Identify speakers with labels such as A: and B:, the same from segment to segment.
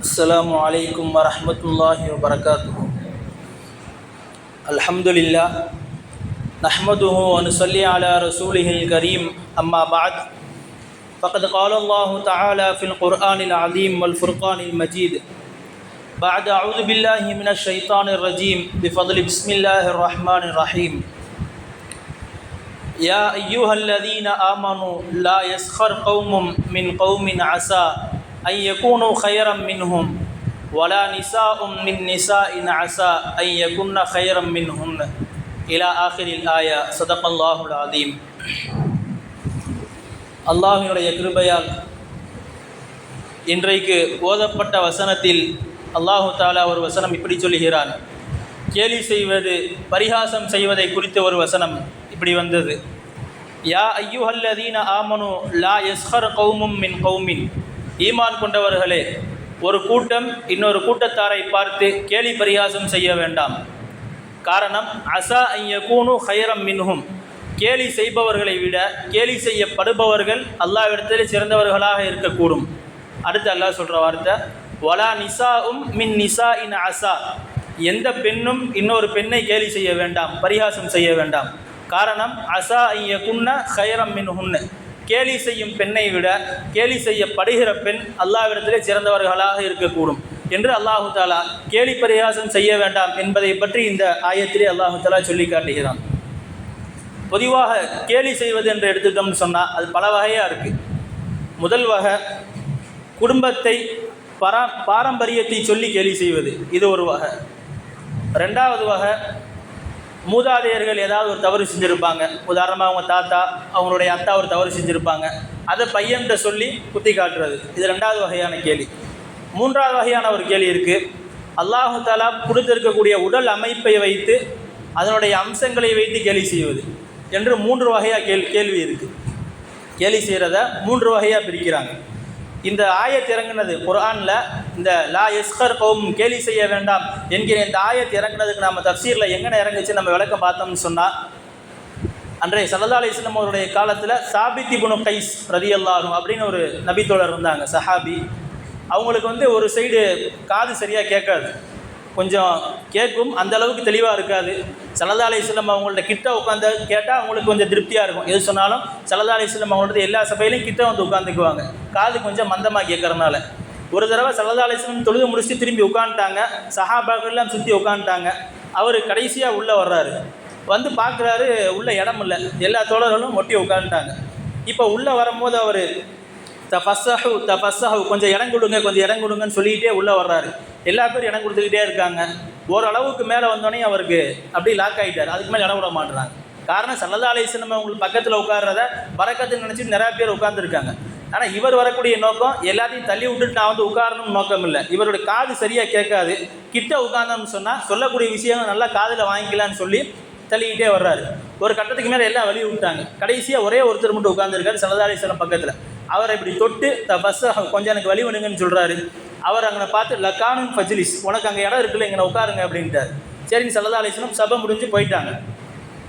A: السلام عليكم ورحمة الله وبركاته. الحمد لله نحمده ونصلي على رسوله الكريم. أما بعد فقد قال الله تعالى في القرآن العظيم والفرقان المجيد بعد أعوذ بالله من الشيطان الرجيم بفضل بسم الله الرحمن الرحيم. يا أيها الذين آمنوا لا يسخر قوم من قوم عسى أن يكونوا خيرا منهم ولا نساء من نساء عسى أن يكون خيرا منهن إلى آخر الآية. صدق الله العظيم. அல்லாஹ்வினுடைய கிருபையால் இன்றைக்கு ஓதப்பட்ட வசனத்தில் அல்லாஹு தாலா ஒரு வசனம் இப்படி சொல்லுகிறான். கேலி செய்வது, பரிகாசம் செய்வதை குறித்த ஒரு வசனம் இப்படி வந்தது. யா ஐயுஹல்லதீன ஆமனு லா யஸ்ஹர் கௌமும் மின் கௌமின். ஈமான் கொண்டவர்களே, ஒரு கூட்டம் இன்னொரு கூட்டத்தாரை பார்த்து கேலி பரிகாசம் செய்ய வேண்டாம். காரணம், அசா அன் யகூனு ஹைரம் மின்ஹும். கேலி செய்பவர்களை விட கேலி செய்யப்படுபவர்கள் அல்லாஹ்விடத்தில் சிறந்தவர்களாக இருக்கக்கூடும். அடுத்து அல்லாஹ் சொல்கிற வார்த்தை, வலா நிசாஉம் மின் நிசா இன் அசா. எந்த பெண்ணும் இன்னொரு பெண்ணை கேலி செய்ய வேண்டாம், பரிகாசம் செய்ய வேண்டாம். காரணம், அசா அன் யகுன்ன ஹைரம் மின்ஹுன்ன. கேலி செய்யும் பெண்ணை விட கேலி செய்யப்படுகிற பெண் அல்லாஹ்விடத்திலே சிறந்தவர்களாக இருக்கக்கூடும் என்று அல்லாஹு தாலா கேலி பரிகாசம் செய்ய வேண்டாம் என்பதை பற்றி இந்த ஆயத்திலே அல்லாஹு தாலா சொல்லி காட்டுகிறான். பொதுவாக கேலி செய்வது என்று எடுத்துட்டோம்னு சொன்னால் அது பல வகையாக இருக்குது. முதல் வகை, குடும்பத்தை பாரம்பரியத்தை சொல்லி கேலி செய்வது, இது ஒரு வகை. ரெண்டாவது வகை, மூதாதையர்கள் ஏதாவது ஒரு தவறு செஞ்சுருப்பாங்க, உதாரணமாக அவங்க தாத்தா அவங்களுடைய அத்தா ஒரு தவறு செஞ்சுருப்பாங்க, அதை பையன்கிட்ட சொல்லி குத்தி காட்டுறது, இது ரெண்டாவது வகையான கேலி. மூன்றாவது வகையான ஒரு கேலி இருக்குது. அல்லாஹு தாலா கொடுத்திருக்கக்கூடிய உடல் அமைப்பை வைத்து அதனுடைய அம்சங்களை வைத்து கேலி செய்வது என்று மூன்று வகையாக கேள்வி இருக்குது. கேலி செய்கிறத மூன்று வகையாக பிரிக்கிறாங்க. இந்த ஆயத் இறங்குனது குர்ஆனில், இந்த லா யஸ்ஹர் கௌம், கேலி செய்ய வேண்டாம் என்கிற இந்த ஆயத் இறங்குனதுக்கு நம்ம தஃப்சீரில் எங்கே இறங்குச்சு நம்ம விளக்கம் பார்த்தோம்னு சொன்னால், அன்றைய ஸல்லல்லாஹு அலைஹி வஸல்லம் அவருடைய காலத்தில் சாபித் இப்னு கைஸ் ரலியல்லாஹு அன்ஹு அப்படின்னு ஒரு நபித்தோழர் இருந்தாங்க, சஹாபி. அவங்களுக்கு ஒரு சைடு காது சரியாக கேட்காது, கொஞ்சம் கேட்கும், அந்த அளவுக்கு தெளிவாக இருக்காது. ஸல்லல்லாஹு அலைஹி வஸல்லம் அவங்கள்ட்ட கிட்ட உட்காந்து கேட்டால் அவங்களுக்கு கொஞ்சம் திருப்தியாக இருக்கும். எது சொன்னாலும் ஸல்லல்லாஹு அலைஹி வஸல்லம் அவங்கள்ட்ட எல்லா சபையிலையும் கிட்ட வந்து உட்காந்துக்குவாங்க, காது கொஞ்சம் மந்தமாக கேட்கறதுனால. ஒரு தடவை ஸல்லல்லாஹு அலைஹி வஸல்லம் தொழுது முடிச்சுட்டு திரும்பி உட்காந்துட்டாங்க, சஹாபாக்கள்லாம் சுற்றி உட்காந்துட்டாங்க. அவர் கடைசியாக உள்ளே வர்றாரு, வந்து பார்க்குறாரு, உள்ள இடம் இல்லை, எல்லா தோழர்களும் ஒட்டி உட்காந்துட்டாங்க. இப்போ உள்ளே வரும்போது அவர் தஃபஸ்ஸஹு, கொஞ்சம் இடம் கொடுங்கன்னு சொல்லிக்கிட்டே உள்ளே வர்றாரு. எல்லா பேரும் இடம் கொடுத்துக்கிட்டே இருக்காங்க. ஓரளவுக்கு மேலே வந்தோடனே அவருக்கு அப்படி லாக் ஆகிட்டார், அதுக்கு மேலே இடம் விட மாட்டுறாங்க. காரணம், ஸல்லல்லாஹு அலைஹி வஸல்லம் அவங்களுக்கு பக்கத்தில் உட்கார்றத பரக்கத்துன்னு நினச்சிட்டு நிறையா பேர் உட்காந்துருக்காங்க. ஆனால் இவர் வரக்கூடிய நோக்கம் எல்லாத்தையும் தள்ளி விட்டுட்டு நான் வந்து உட்காரணும்னு நோக்கம் இல்லை. இவருடைய காது சரியாக கேட்காது, கிட்ட உட்கார்ந்தோம்னு சொன்னால் சொல்லக்கூடிய விஷயங்கள் நல்லா காதில் வாங்கிக்கலான்னு சொல்லி தள்ளிக்கிட்டே வர்றாரு. ஒரு கட்டத்துக்கு மேலே எல்லாம் வழி விட்டாங்க. கடைசியாக ஒரே ஒருத்தர் மட்டும் உட்காந்துருக்காரு ஸல்லல்லாஹு அலைஹி வஸல்லம் பக்கத்தில். அவரை இப்படி தொட்டு பஸ்ஸை கொஞ்சம் எனக்கு வழி விடுங்கன்னு சொல்கிறாரு. அவர் அங்கே பார்த்து, லக்கானுன் ஃபஜ்லிஸ், உனக்கு அங்கே இடம் இருக்குல்ல, இங்கே உட்காருங்க அப்படின்ட்டார். சரின்னு ஸல்லல்லாஹு அலைஹி வஸல்லம் சபை முடிஞ்சு போயிட்டாங்க.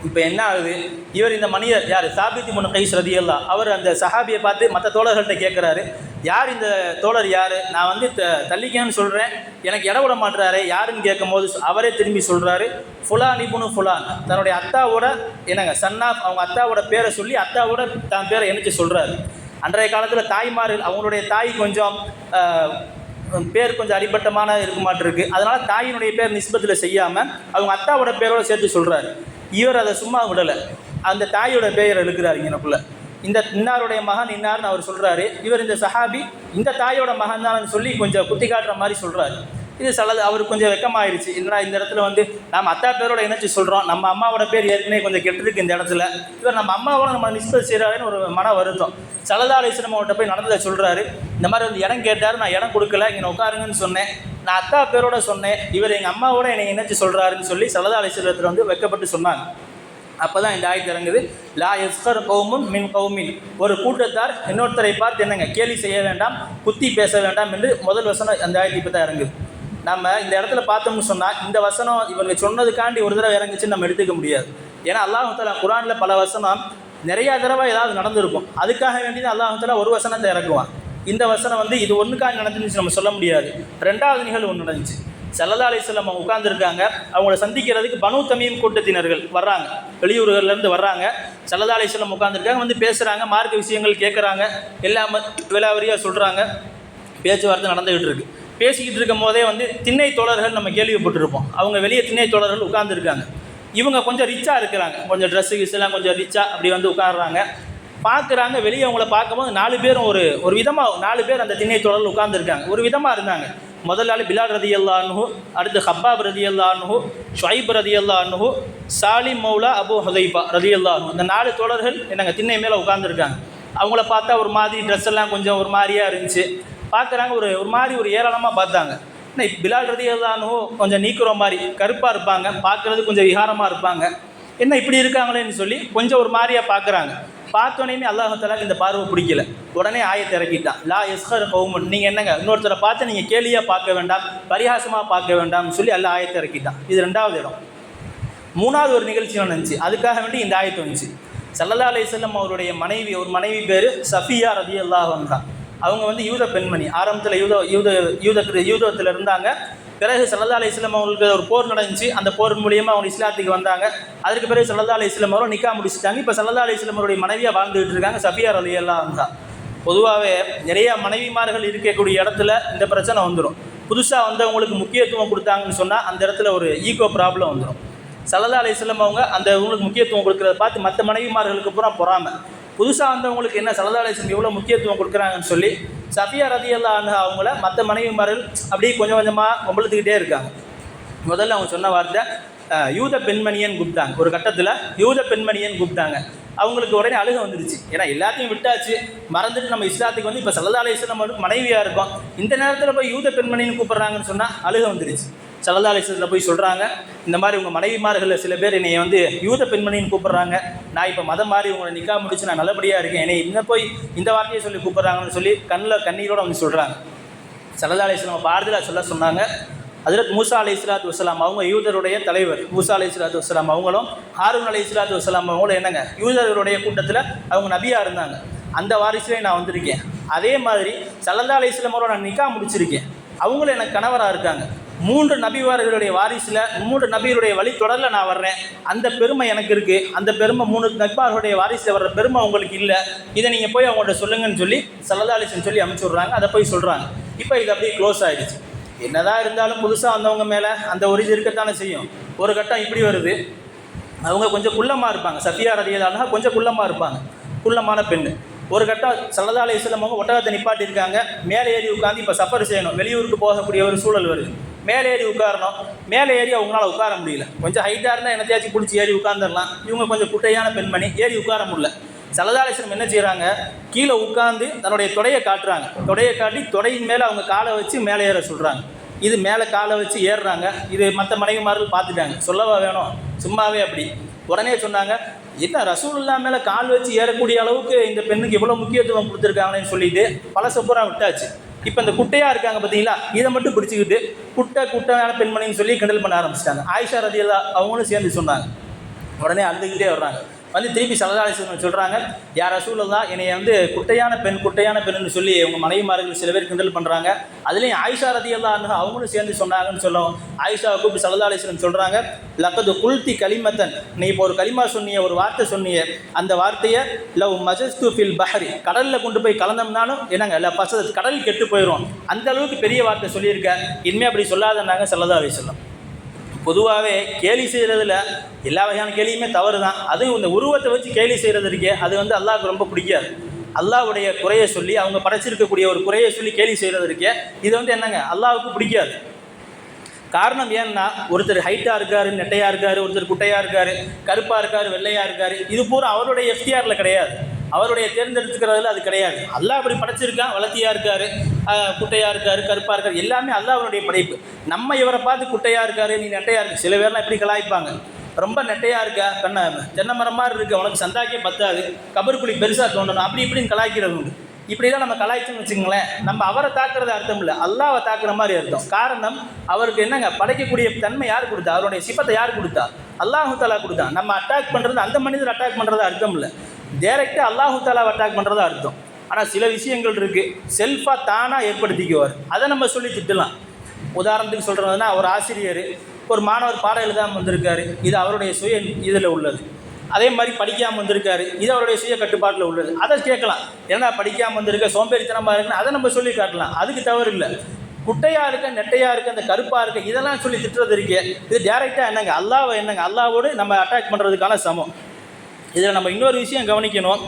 A: இப்போ என்ன ஆகுது, இவர் இந்த மனிதர் யார், சாபித் இப்னு கைஸ் ரலியல்லாஹு, அவர் அந்த சஹாபியை பார்த்து மற்ற தோழர்கள்ட்ட கேட்குறாரு, யார் இந்த தோழர், யார், நான் தள்ளிக்கேன்னு சொல்கிறேன், எனக்கு இடம் விட மாட்டுறாரு, யாருன்னு கேட்கும்போது அவரே திரும்பி சொல்கிறாரு, ஃபுலான் இப்னு ஃபுலான். தன்னுடைய அத்தாவோட சன்னாஃப், அவங்க அத்தாவோட பேரை சொல்லி அத்தாவோட தான் பேரை இணைச்சி சொல்கிறாரு. அன்றைய காலத்தில் தாய்மார்கள் அவங்களுடைய தாய் கொஞ்சம் பேர் கொஞ்சம் அடிபட்டமான இருக்க மாட்டிருக்கு, அதனால் தாயினுடைய பேர் நிஸ்பத்தில் செய்யாமல் அவங்க அத்தாவோட பேரோடு சேர்த்து சொல்கிறாரு. இவர் அதை சும்மா விடலை, அந்த தாயோட பேரை எழுக்கிறார் இங்கனக்குள்ளே. இந்த இன்னாருடைய மகன் இன்னார்னு அவர் சொல்கிறாரு. இவர் இந்த சஹாபி இந்த தாயோட மகன் தான் சொல்லி கொஞ்சம் குத்தி காட்டுற மாதிரி சொல்கிறாரு. இது அவருக்கு கொஞ்சம் வெக்கமாகிடுச்சு. என்னடா இந்த இடத்துல நம்ம அத்தா பேரோட இணைச்சி சொல்கிறோம், நம்ம அம்மாவோட பேர் ஏற்கனவே கொஞ்சம் கெட்டிருக்கு இந்த இடத்துல, இவர் நம்ம அம்மாவோட நம்ம நிஸ்பத் செய்கிறாருன்னு ஒரு மன வருத்தம். ஸல்லல்லாஹு அலைஹி வஸல்லம் அவர்கிட்ட போய் நடந்ததை சொல்கிறாரு. இந்த மாதிரி இடம் கேட்டார், நான் இடம் கொடுக்கல, இங்கே உட்காருங்கன்னு சொன்னேன், நான் அத்தா பேரோட சொன்னேன், இவர் எங்கள் அம்மாவோட என்னை இணைச்சி சொல்கிறாருன்னு சொல்லி ஸல்லல்லாஹு அலைஹி வஸல்லம் வெக்கப்பட்டு சொன்னாங்க. அப்போ தான் இந்த ஆயத்து இறங்குது. லா யஸ்ஹர் கௌமுன் மின் கௌமின். ஒரு கூட்டத்தார் இன்னொருத்தரை பார்த்து கேலி செய்ய வேண்டாம், குத்தி பேச வேண்டாம் என்று முதல் வசனம் அந்த ஆயத்து இப்போ தான் இறங்குது. நம்ம இந்த இடத்துல பார்த்தோம்னு சொன்னால் இந்த வசனம் இவங்க சொன்னதுக்காண்டி ஒரு தடவை இறங்குச்சுன்னு நம்ம எடுத்துக்க முடியாது. ஏன்னா அல்லாஹ் தஆலா குர்ஆனில் பல வசனம் நிறையா தடவை ஏதாவது நடந்திருக்கும், அதுக்காக வேண்டி தான் அல்லாஹ் தஆலா ஒரு வசனத்தை இறக்குவான். இந்த வசனம் வந்து இது ஒன்றுக்காக நடந்துச்சு நம்ம சொல்ல முடியாது. ரெண்டாவது நிகழ்வு ஒன்று நடந்துச்சு. ஸல்லல்லாஹு அலைஹி வஸல்லம் அவங்க உட்கார்ந்துருக்காங்க. அவங்கள சந்திக்கிறதுக்கு பனு தமீம் கூட்டத்தினர்கள் வர்றாங்க, வெளியூர்கள்லேருந்து வர்றாங்க. ஸல்லல்லாஹு அலைஹி வஸல்லம் உட்கார்ந்துருக்காங்க, வந்து பேசுகிறாங்க, மார்க்க விஷயங்கள் கேட்குறாங்க, எல்லாம் விலாவரியாக சொல்கிறாங்க. பேச்சுவார்த்தை நடந்துக்கிட்டு இருக்கு. பேசிக்கிட்டு இருக்கும் போதே வந்து திண்ணை தோழர்கள் நம்ம கேள்விப்பட்டிருப்போம். அவங்க வெளியே திண்ணை தோழர்கள் உட்கார்ந்துருக்காங்க. இவங்க கொஞ்சம் ரிச்சாக இருக்கிறாங்க, கொஞ்சம் ட்ரெஸ்ஸு கிஸ்ஸெல்லாம் கொஞ்சம் ரிச்சாக அப்படி வந்து உட்காடுறாங்க. பார்க்குறாங்க, வெளியே அவங்கள பார்க்கும்போது 4 பேரும் ஒரு விதமாக 4 பேர் அந்த திண்ணை தோழர்கள் உட்கார்ந்துருக்காங்க, ஒரு விதமாக இருந்தாங்க. முதல் ஆள் பிலால் ரதியல்லாஹு அன்ஹு, அடுத்து ஹப்பாப் ரதியல்லாஹு அன்ஹு, ஷுஐப் ரதியல்லாஹு அன்ஹு, சாலிம் மௌலா அபு ஹுதைபா ரதியல்லாஹு அன்ஹு. இந்த 4 தோழர்கள் என்னங்க திண்ணை மேலே உட்கார்ந்துருக்காங்க. அவங்கள பார்த்தா ஒரு மாதிரி ட்ரெஸ் எல்லாம் கொஞ்சம் ஒரு மாதிரியாக இருந்துச்சு. பார்க்குறாங்க, ஒரு மாதிரி ஒரு ஏராளமாக பார்த்தாங்க. ஆனால் பிலால் ரதியல்லாஹு அன்ஹு கொஞ்சம் நீக்குற மாதிரி கருப்பாக இருப்பாங்க, பார்க்குறது கொஞ்சம் விகாரமாக இருப்பாங்க. என்ன இப்படி இருக்காங்களேன்னு சொல்லி கொஞ்சம் ஒரு மாதிரியாக பார்க்குறாங்க. பார்த்தோன்னே அல்லாஹ் தஆலா இந்த பார்வை பிடிக்கல. உடனே ஆயத்தை இறக்கிட்டான், லா யஸ்ஹர் கௌமுன், நீங்கள் என்னங்க இன்னொருத்தரை பார்த்து நீங்கள் கேலியாக பார்க்க வேண்டாம், பரிகாசமாக பார்க்க வேண்டாம்னு சொல்லி அல்லாஹ் ஆயத்தை இறக்கிட்டான். இது 2வது இடம். 3வது ஒரு நிகழ்ச்சி நடந்துச்சு, அதுக்காக வேண்டி இந்த ஆயத்து வந்துச்சு. ஸல்லல்லாஹு அலைஹி வஸல்லம் அவருடைய ஒரு மனைவி பேர் சஃபியா ரதியல்லாஹு அன்ஹா. அவங்க வந்து யூத பெண்மணி. ஆரம்பத்தில் யூதத்தில் இருந்தாங்க. பிறகு ஸல்லல்லாஹு அலைஹி வஸல்லம் அவங்களுக்கு ஒரு போர் நடந்துச்சு. அந்த போர் மூலியமாக அவங்க இஸ்லாத்துக்கு வந்தாங்க. அதற்கு பிறகு ஸல்லல்லாஹு அலைஹி வஸல்லம் அவரும் நிக்கா முடிச்சுட்டாங்க. இப்போ ஸல்லல்லாஹு அலைஹி வஸல்லம் அவருடைய மனைவியாக வாழ்ந்துகிட்டு இருக்காங்க, சஃபியா ரலியல்லாஹு அன்ஹா. பொதுவாகவே நிறைய மனைவிமார்கள் இருக்கக்கூடிய இடத்துல இந்த பிரச்சனை வந்துடும். புதுசாக வந்தவங்களுக்கு முக்கியத்துவம் கொடுத்தாங்கன்னு சொன்னால் அந்த இடத்துல ஒரு ஈகோ ப்ராப்ளம் வந்துடும். ஸல்லல்லாஹு அலைஹி வஸல்லம் அவங்க அந்த உங்களுக்கு முக்கியத்துவம் கொடுக்குறத பார்த்து மற்ற மனைவிமார்களுக்கு பூரா பொறாமை. புதுசாக வந்தவங்களுக்கு என்ன ஸல்லல்லாஹு அலைஹி வஸல்லம் எவ்வளோ முக்கியத்துவம் கொடுக்குறாங்கன்னு சொல்லி சஃபியா ரலியல்லாஹு அன்ஹா அவங்கள மற்ற மனைவிமார்கள் அப்படியே கொஞ்சம் கொஞ்சமாக கொம்பளுத்துக்கிட்டே இருக்காங்க. முதல்ல அவங்க சொன்ன வார்த்தை யூத பெண்மணியன்னு கூப்பிட்டாங்க. ஒரு கட்டத்தில் யூத பெண்மணியன்னு கூப்பிட்டாங்க. அவங்களுக்கு உடனே அழுக வந்துருச்சு. ஏன்னா எல்லாத்தையும் விட்டாச்சு, மறந்துட்டு நம்ம இஸ்லாத்துக்கு வந்து இப்போ ஸல்லல்லாஹு அலைஹி வஸல்லம் மனைவியாக இருக்கோம், இந்த நேரத்தில் போய் யூத பெண்மணின்னு கூப்பிட்றாங்கன்னு சொன்னால் அழுக வந்துருச்சு. ஸல்லல்லாஹு அலைஹி வஸல்லம் போய் சொல்கிறாங்க, இந்த மாதிரி உங்கள் மனைவிமார்களில் சில பேர் என்னை வந்து யூத பெண்மணின்னு கூப்பிட்றாங்க, நான் இப்போ மதம் மாதிரி உங்களை நிக்கா முடிச்சு நான் நல்லபடியாக இருக்கேன், என்னை இன்னும் போய் இந்த வார்த்தையை சொல்லி கூப்பிட்றாங்கன்னு சொல்லி கண்ணீரோடு வந்து சொல்கிறாங்க. ஸல்லல்லாஹு அலைஹி வஸல்லம் ஆறுதலாக சொன்னாங்க. ஹஜ்ரத் மூசா அலைஹிஸ்ஸலாத்து வஸ்ஸலாம் அவங்க யூதருடைய தலைவர். மூசா அலைஹிஸ்ஸலாத்து வஸ்ஸலாம் அவங்களும் ஹாரூன் அலைஹிஸ்ஸலாத்து வஸ்ஸலாம் அவங்களும் என்னங்க யூதருடைய கூட்டத்தில் அவங்க நபியாக இருந்தாங்க. அந்த வாரிசுலேயே நான் வந்திருக்கேன். அதே மாதிரி ஸல்லல்லாஹு அலைஹி வஸல்லம் அவரோட நான் நிக்கா முடிச்சிருக்கேன். அவங்களும் எனக்கு கணவராக இருக்காங்க. 3 நபிவார்களுடைய வாரிசில் 3 நபிகளுடைய வழி தொடரில் நான் வர்றேன். அந்த பெருமை எனக்கு இருக்குது. அந்த பெருமை 3 நபிவார்களுடைய வாரிசில் வர்ற பெருமை உங்களுக்கு இல்லை. இதை நீங்கள் போய் அவங்கள்ட்ட சொல்லுங்கன்னு சொல்லி ஸல்லல்லாஹு அலைஹி வஸல்லம் சொல்லி அனுப்பிச்சி விட்றாங்க. அதை போய் சொல்கிறாங்க. இப்போ இது அப்படியே க்ளோஸ் ஆகிடுச்சு. என்னதான் இருந்தாலும் புதுசாக வந்தவங்க மேலே அந்த ஒரு இது இருக்கத்தானே செய்யும். ஒரு கட்டம் இப்படி வருது, அவங்க கொஞ்சம் குள்ளமாக இருப்பாங்க. சஃபியா ரலியல்லாஹு அன்ஹா கொஞ்சம் குள்ளமாக இருப்பாங்க, குள்ளமான பெண்ணு. ஒரு கட்டம் ஸல்லல்லாஹு அலைஹி வஸல்லம் அவங்க ஒட்டகத்தை நிப்பாட்டியிருக்காங்க. மேலே ஏறி உட்காந்து இப்போ சஃபர் செய்யணும், வெளியூருக்கு போகக்கூடிய ஒரு சூழல் வருது. மேலே ஏறி உட்காரணும். மேலே ஏறி அவங்களால உட்கார முடியல. கொஞ்சம் ஹைட்டாக இருந்தால் என்னத்தையாச்சும் பிடிச்சி ஏறி உட்காந்துடலாம். இவங்க கொஞ்சம் குட்டையான பெண்மணி, ஏறி உட்கார முடியல. ஸல்லல்லாஹு அலைஹி வஸல்லம் என்ன செய்கிறாங்க, கீழே உட்காந்து தன்னுடைய தொடையை காட்டுறாங்க. தொடையை காட்டி தொடையின் மேலே அவங்க காலை வச்சு மேலே ஏற சொல்கிறாங்க. இது மேலே காலை வச்சு ஏறுறாங்க. இது மற்ற மனைவிமார்கள் பார்த்துட்டாங்க. சொல்லவா வேணும், சும்மாவே அப்படி. உடனே சொன்னாங்க, என்ன ரசூலுல்லாஹ் மேலே கால் வச்சு ஏறக்கூடிய அளவுக்கு இந்த பெண்ணுக்கு இவ்வளோ முக்கியத்துவம் கொடுத்துருக்காங்கன்னு சொல்லிட்டு பல சொப்புறம் விட்டாச்சு. இப்போ இந்த குட்டையாக இருக்காங்க பார்த்தீங்களா, இதை மட்டும் பிடிச்சிக்கிட்டு குட்டையான பெண்மணின்னு சொல்லி கிண்டல் பண்ண ஆரம்பிச்சிட்டாங்க. ஆயிஷா ரலியல்லாஹு அவங்களும் சேர்ந்து சொன்னாங்க. உடனே அழுதுகிட்டே வர்றாங்க. வந்து திருப்பி ஸல்லல்லாஹு அலைஹி வஸல்லம் சொல்கிறாங்க, யா ரசூலுல்லாஹ் என்னைய வந்து குட்டையான பெண்ணுன்னு சொல்லி உங்கள் மனைவிமார்கள் சில பேர் கிண்டல் பண்ணுறாங்க. அதுலேயும் ஆயிஷா ரலியல்லாஹு அன்ஹா அவங்களும் சேர்ந்து சொன்னாங்கன்னு சொல்லவும் ஆயிஷாவை கூப்பிட்டு ஸல்லல்லாஹு அலைஹி வஸல்லம் சொல்கிறாங்க, லக்கது குல்தி கலிமத்தன், நீ இப்போ ஒரு கலிமா சொன்னிய, ஒரு வார்த்தை சொன்னிய, அந்த வார்த்தையை லவ் மஜஸ்து ஃபில் பஹரி, கடலில் கொண்டு போய் கலந்தோம்னாலும் என்னங்க இல்லை பசது கடல் கெட்டு போயிடும், அந்த அளவுக்கு பெரிய வார்த்தை சொல்லியிருக்க, இனிமேல் அப்படி சொல்லாதன்னாங்க ஸல்லல்லாஹு அலைஹி வஸல்லம். பொதுவாகவே கேலி செய்கிறதுல எல்லா வகையான கேலியுமே தவறு தான். அதுவும் இந்த உருவத்தை வச்சு கேலி செய்கிறது இருக்கே, அது வந்து அல்லாஹ்வுக்கு ரொம்ப பிடிக்காது. அல்லாஹ்வுடைய குறையை சொல்லி, அவங்க படைச்சிருக்கக்கூடிய ஒரு குறையை சொல்லி கேலி செய்கிறது இருக்கே, இது வந்து என்னங்க அல்லாஹ்வுக்கு பிடிக்காது. காரணம் ஏன்னா, ஒருத்தர் ஹைட்டாக இருக்கார், நெட்டையாக இருக்கார், ஒருத்தர் குட்டையாக இருக்கார், கருப்பாக இருக்கார், வெள்ளையாக இருக்கார், இது பூரா அவருடைய எஃப்டிஆரில் கிடையாது, அவருடைய தேர்ந்தெடுத்துக்கிறதுல அது கிடையாது. அல்லாஹ் அப்படி படைச்சிருக்கான். வளர்த்தியாக இருக்கார், குட்டையாக இருக்கார், கருப்பாக இருக்கார், எல்லாமே அல்லாஹ்வுடைய படைப்பு. நம்ம இவரை பார்த்து குட்டையாக இருக்கார், நீ நெட்டையாக இருக்கு, சில பேர்லாம் எப்படி கலாய்ப்பாங்க, ரொம்ப நெட்டையாக இருக்கா, தென்னை மரம் மாதிரி இருக்குது, உனக்கு சந்தாக்கே பத்தாது, கபருக்குழி பெருசாக தோண்டணும், அப்படி இப்படின்னு கலாய்க்கிறது உண்டு. இப்படிலாம் நம்ம கலாய்ச்சோன்னு வச்சுக்கோங்களேன், நம்ம அவரை தாக்குறது அர்த்தம் இல்லை, அல்லாஹ்வை தாக்குற மாதிரி அர்த்தம். காரணம், அவருக்கு என்னங்க படைக்கக்கூடிய தன்மை யார் கொடுத்தா, அவருடைய சிப்பத்தை யார் கொடுத்தா, அல்லாஹு தஆலா கொடுத்தா. நம்ம அட்டாக் பண்ணுறது அந்த மனிதர் அட்டாக் பண்ணுறது அர்த்தம் இல்லை, டைரெக்டாக அல்லாஹு தஆலாவை அட்டாக் பண்ணுறது அர்த்தம். ஆனால் சில விஷயங்கள் இருக்குது செல்ஃபாக தானாக ஏற்படுத்திக்குவார். அதை நம்ம சொல்லி திட்டலாம். உதாரணத்துக்கு சொல்கிறதுனா, ஒரு ஆசிரியர் ஒரு மாணவர் பாடம் எழுதாமல் வந்திருக்காரு, இது அவருடைய சுய இதில் உள்ளது. அதே மாதிரி படிக்காமல் வந்திருக்காரு, இது அவருடைய சுய கட்டுப்பாட்டில் உள்ளது. அதை கேட்கலாம், ஏன்னா படிக்காமல் வந்திருக்க, சோம்பேறித்தனமாக இருக்குன்னு அதை நம்ம சொல்லி காட்டலாம். அதுக்கு தவறு இல்லை. குட்டையாக இருக்க, நெட்டையாக இருக்க, அந்த கருப்பாக இருக்க, இதெல்லாம் சொல்லி திட்டுறது இருக்கே, இது டேரெக்டாக என்னங்க அல்லாவை என்னங்க அல்லாவோடு நம்ம அட்டாக் பண்ணுறதுக்கான சமம். இதில் நம்ம இன்னொரு விஷயம் கவனிக்கணும்.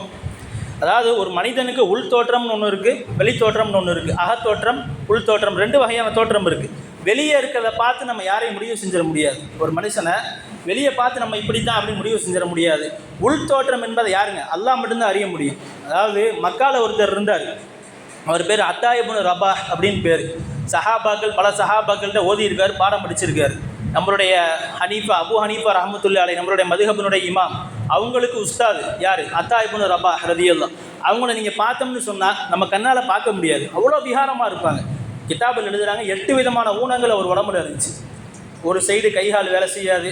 A: அதாவது ஒரு மனிதனுக்கு உள் தோற்றம்னு ஒன்று இருக்குது, வெளி தோற்றம்னு ஒன்று இருக்குது. அகத்தோற்றம், உள் தோற்றம், 2 வகையான தோற்றம் இருக்குது. வெளியே இருக்கிறத பார்த்து நம்ம யாரையும் முடிவு செஞ்சிட முடியாது. ஒரு மனுஷனை வெளியே பார்த்து நம்ம இப்படி தான் அப்படின்னு முடிவு செஞ்சிட முடியாது. உள் தோற்றம் என்பதை யாருங்க அல்லாஹ் மட்டும்தான் அறிய முடியும். அதாவது மக்கால ஒருத்தர் இருந்தார், அவர் பேர் அத்தா இப்னு ரபாஹ் அப்படின்னு பேர். சஹாபாக்கள், பல சஹாபாக்கள்கிட்ட ஓதி இருக்கார், பாடம் படிச்சிருக்காரு. நம்மளுடைய அபு ஹனீஃபா ரஹ்மத்துல்லாஹி அலைஹி, நம்மளுடைய மதுஹபினுடைய இமாம், அவங்களுக்கு உஸ்தாது யார்? அத்தா இப்னு ரபாஹ் ரலியல்லாஹு. அவங்கள நீங்கள் பார்த்தோம்னு சொன்னால் நம்ம கண்ணால் பார்க்க முடியாது, அவ்வளோ விகாரமாக இருப்பாங்க. கிதாபில் எழுதுகிறாங்க, 8 விதமான ஊனங்கள் அவர் உடம்புல இருந்துச்சு. ஒரு சைடு கைகால் வேலை செய்யாது,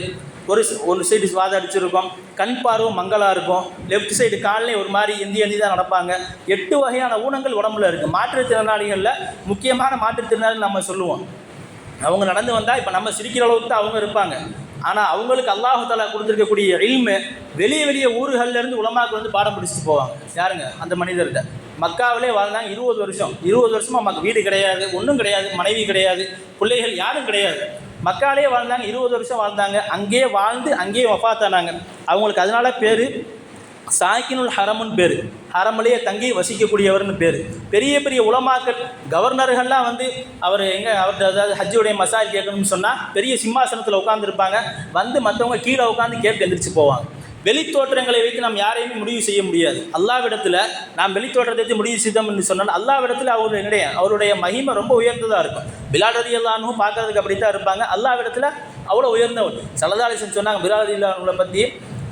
A: ஒரு சைடு சுவாதம் அடிச்சிருக்கும், கண் பார்வை மங்களாக இருக்கும், லெஃப்ட் சைடு காலிலே ஒரு மாதிரி எந்தி தான் நடப்பாங்க. 8 வகையான ஊனங்கள் உடம்புல இருக்குது. மாற்றுத்திறனாளிகளில் முக்கியமான மாற்றுத்திறனாளி நம்ம சொல்லுவோம். அவங்க நடந்து வந்தால் இப்போ நம்ம சிரிக்கிற அளவுக்கு தான் அவங்க இருப்பாங்க. ஆனால் அவங்களுக்கு அல்லாஹ் தஆலா கொடுத்துருக்கக்கூடிய இல்மு வெளியே ஊர்கள்லேருந்து உலமாக்கு வந்து பாடம் படிச்சுட்டு போவாங்க. யாருங்க? அந்த மனிதர்கிட்ட. மக்காவிலே வாழ்ந்தாங்க 20 வருஷம். 20 வருஷமாக நமக்கு வீடு கிடையாது, ஒன்றும் கிடையாது, மனைவி கிடையாது, பிள்ளைகள் யாரும் கிடையாது. மக்காலே வாழ்ந்தாங்க, 20 வருஷம் வாழ்ந்தாங்க. அங்கேயே வாழ்ந்து அங்கேயே வஃபாத்தானாங்க. அவங்களுக்கு அதனால பேர் சாக்கினுல் ஹரமுன்னு பேர், ஹரமிலேயே தங்கி வசிக்கக்கூடியவர்னு பேர். பெரிய பெரிய உலமாக்கள், கவர்னர்கள்லாம் வந்து அவர் அதாவது ஹஜ்ஜுடைய மசாஜ் கேட்கணும்னு சொன்னால் பெரிய சிம்மாசனத்தில் உட்காந்துருப்பாங்க. வந்து மற்றவங்க கீழே உட்காந்து கேட்டு எந்திரிச்சு போவாங்க. வெளித்தோற்றங்களை வைத்து நாம் யாரையுமே முடிவு செய்ய முடியாது. அல்லாஹ்விடத்தில் நாம் வெளித்தோற்றத்தை வைத்து முடிவு செய்தோம்னு சொன்னால் அல்லாஹ்விடத்தில் அவருடைய மகிமை ரொம்ப உயர்ந்ததாக இருக்கும். பிலால் ரலியல்லாஹு அன்ஹு பார்க்கறதுக்கு அப்படி தான் இருப்பாங்க. அல்லாஹ்விடத்தில் அவ்வளோ உயர்ந்தவர். ஸல்லல்லாஹு அலைஹி வஸல்லம் சொன்னாங்க, பிலால் ரலியல்லாஹு அன்ஹுவை பற்றி,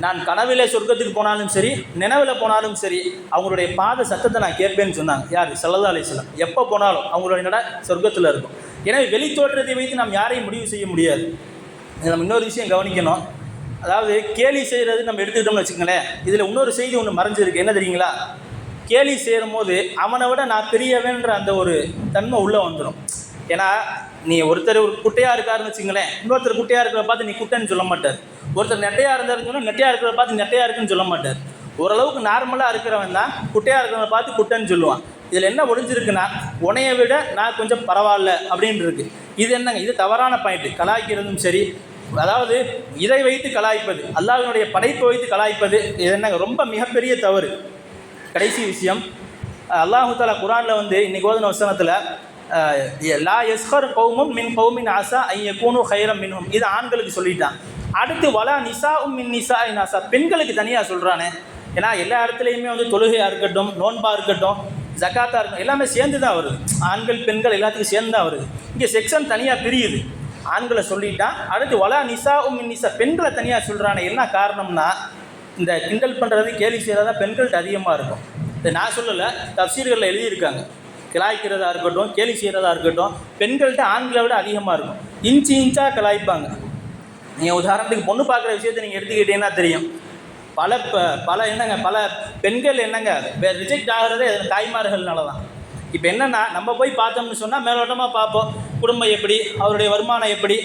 A: நான் கனவிலே சொர்க்கத்துக்கு போனாலும் சரி, நினைவில் போனாலும் சரி, அவங்களுடைய பாத சத்தத்தை நான் கேட்பேன்னு சொன்னாங்க. யார்? ஸல்லல்லாஹு அலைஹி வஸல்லம். எப்போ போனாலும் அவங்களுடைய நட சொர்க்கத்தில் இருக்கும். எனவே வெளித்தோற்றத்தை வைத்து நாம் யாரையும் முடிவு செய்ய முடியாது. நம்ம இன்னொரு விஷயம் கவனிக்கணும். அதாவது கேலி செய்கிறது நம்ம எடுத்துக்கிட்டோம்னு வச்சுக்கோங்களேன், இதில் இன்னொரு செய்தி ஒன்று மறைஞ்சிருக்கு. என்ன தெரியுங்களா? கேலி செய்யும் போது அவனை விட நான் பெரியவன்ற அந்த ஒரு தன்மை உள்ளே வந்துடும். ஏன்னா நீ ஒருத்தர் ஒரு குட்டையாக இருக்காருன்னு வச்சுங்களேன், இன்னொருத்தர் குட்டையாக இருக்கிறத பார்த்து நீ குட்டைன்னு சொல்ல மாட்டார். ஒருத்தர் நெட்டையாக இருந்தாருன்னு சொன்னால் நெட்டையாக இருக்கிறத பார்த்து நெட்டையாக இருக்குன்னு சொல்ல மாட்டார். ஓரளவுக்கு நார்மலாக இருக்கிறவன் தான் குட்டையாக இருக்கிறவனை பார்த்து குட்டைன்னு சொல்லுவான். இதில் என்ன ஒழிஞ்சிருக்குன்னா, உன்னையை விட நான் கொஞ்சம் பரவாயில்ல அப்படின்னு இருக்கு. இது என்னங்க? இது தவறான பாயிண்ட்டு. கலாய்க்கிறதும் சரி, அதாவது இதை வைத்து கலாய்ப்பது, அல்லாஹ்வினுடைய படைப்பை வைத்து கலாய்ப்பது, இது என்னங்க ரொம்ப மிகப்பெரிய தவறு. கடைசி விஷயம், அல்லாஹு தஆலா குர்ஆனில் வந்து இன்னைக்கு ஓதுன வசனத்தில் லா யஸ்ஹர் கௌமும் மின் கௌமின் ஆசா ஐ யகூனு கைரம் மின்ஹும், இது ஆண்களுக்கு சொல்லிட்டான். அடுத்து வலா நிசாஉம் மின் நிசாஇன் ஆசா, பெண்களுக்கு தனியாக சொல்கிறானே. ஏன்னா எல்லா இடத்துலையுமே வந்து தொழுகையாக இருக்கட்டும், நோன்பாக இருக்கட்டும், ஜக்காத்தாக இருக்கட்டும், எல்லாமே சேர்ந்து தான் வருது. ஆண்கள் பெண்கள் எல்லாத்துக்கும் சேர்ந்து தான் வருது. இங்கே செக்ஷன் தனியாக பிரியுது. ஆண்களை சொல்லிட்டான், அடுத்து வலா நிசாஉம் மின் நிசா, பெண்களை தனியாக சொல்கிறானே. என்ன காரணம்னா, இந்த கிண்டல் பண்ணுறது, கேலி செய்கிறதா பெண்கள்கிட்ட அதிகமாக இருக்கும். இதை நான் சொல்லலை, தஃசீர்களில் எழுதியிருக்காங்க. கலாய்க்கிறதா இருக்கட்டும், கேலி செய்கிறதா இருக்கட்டும், பெண்கள்கிட்ட ஆண்களை விட அதிகமாக இருக்கும். இன்ச்சாக கலாய்ப்பாங்க. நீங்கள் உதாரணத்துக்கு பொண்ணு பார்க்குற விஷயத்தை நீங்கள் எடுத்துக்கிட்டீங்கன்னா தெரியும். பல என்னங்க, பல பெண்கள் என்னங்க ரிஜெக்ட் ஆகிறதே தாய்மார்கள்னால தான். இப்போ என்னென்னா, நம்ம போய் பார்த்தோம்னு சொன்னால் மேலோட்டமாக பார்ப்போம், குடும்பம் எப்படி, அவருடைய வருமானம் எப்படி,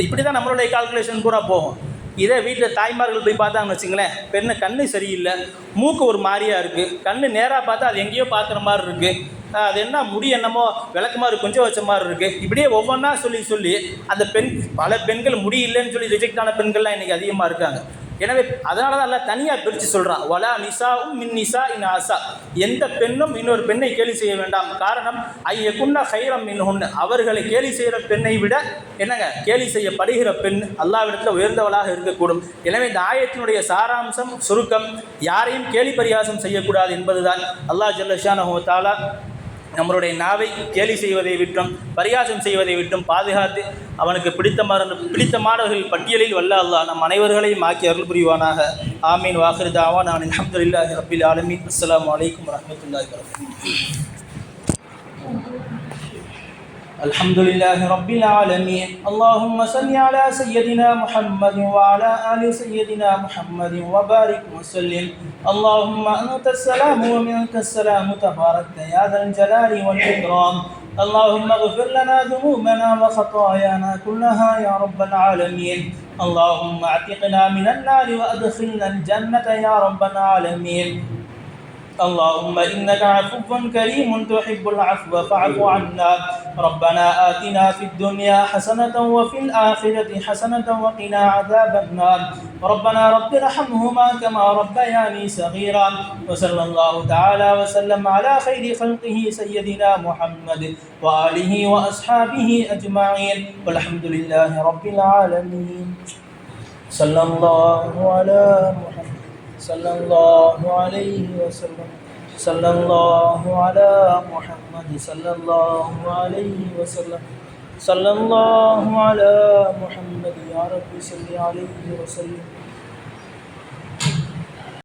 A: இப்படி தான் நம்மளுடைய கால்குலேஷன் பூரா போகும். இதே வீட்டில் தாய்மார்கள் போய் பார்த்தாங்கன்னு வச்சுங்களேன், பெண்ணு கண்ணு சரியில்லை, மூக்கு ஒரு மாதிரியாக இருக்குது, கண்ணு நேராக பார்த்தா அது எங்கேயோ பார்க்குற மாதிரி இருக்குது, அது என்ன முடி என்னமோ விளக்கு மாதிரி கொஞ்சம் வச்ச மாதிரி இருக்குது, இப்படியே ஒவ்வொன்றா சொல்லி அந்த பல பெண்கள் முடி இல்லைன்னு சொல்லி ரிஜெக்ட் ஆன பெண்கள்லாம் இன்றைக்கி அதிகமாக இருக்காங்க. எனவே அதனால தான் எல்லாம் தனியாக பிரித்து சொல்கிறான், வலா நிசாவும் மின் நிசா இன் ஆசா, எந்த பெண்ணும் இன்னொரு பெண்ணை கேலி செய்ய வேண்டாம். காரணம் ஐயகுன்னா கைரம் மின்ஹுன்னு, அவர்களை கேலி செய்கிற பெண்ணை விட என்னங்க கேலி செய்யப்படுகிற பெண் அல்லாஹ்விடத்தில் உயர்ந்தவளாக இருக்கக்கூடும். எனவே இந்த ஆயத்தினுடைய சாராம்சம், சுருக்கம், யாரையும் கேலி பரிகாசம் செய்யக்கூடாது என்பதுதான். அல்லாஹ் ஜல்ல ஷானஹு தஆலா நம்மளுடைய நாவை கேலி செய்வதை விட்டும் பரிகாசம் செய்வதை விட்டும் பாதுகாத்து அவனுக்கு பிடித்தமானவர்கள் பட்டியலில் வல்ல அல்லாஹ் நம் அனைவர்களையும் ஆக்கி அருள் புரிவானாக. ஆமீன். வாஹிர் தாவானா அல்ஹம்துலில்லாஹி ரப்பில் ஆலமீன். அஸ்ஸலாமு அலைக்கும் வரஹ்மத்துல்லாஹி வபரகாத்துஹு. الحمد لله رب العالمين. اللهم صل على سيدنا محمد وعلى آل سيدنا محمد وبارك وسلم. اللهم أنت السلام ومنك السلام، تباركت يا ذا الجلال والإكرام. اللهم اغفر لنا ذنوبنا وخطايانا كلها يا رب العالمين. اللهم اعتقنا من النار وأدخلنا الجنة يا رب العالمين. اللهم إنك عفو كريم تحب العفو فاعف عنا. ربنا آتنا في الدنيا حسنة وفي الآخرة حسنة وقنا عذاب النار. ربنا رب ارحمهما كما ربياني صغيرا. وصلى الله تعالى وسلم على خير خلقه سيدنا محمد وآله وأصحابه أجمعين، والحمد لله رب العالمين. صلى الله على محمد صلى الله عليه وسلم. صلى الله على محمد صلى الله عليه وسلم. صلى الله على محمد يا رب صل عليه وسلم.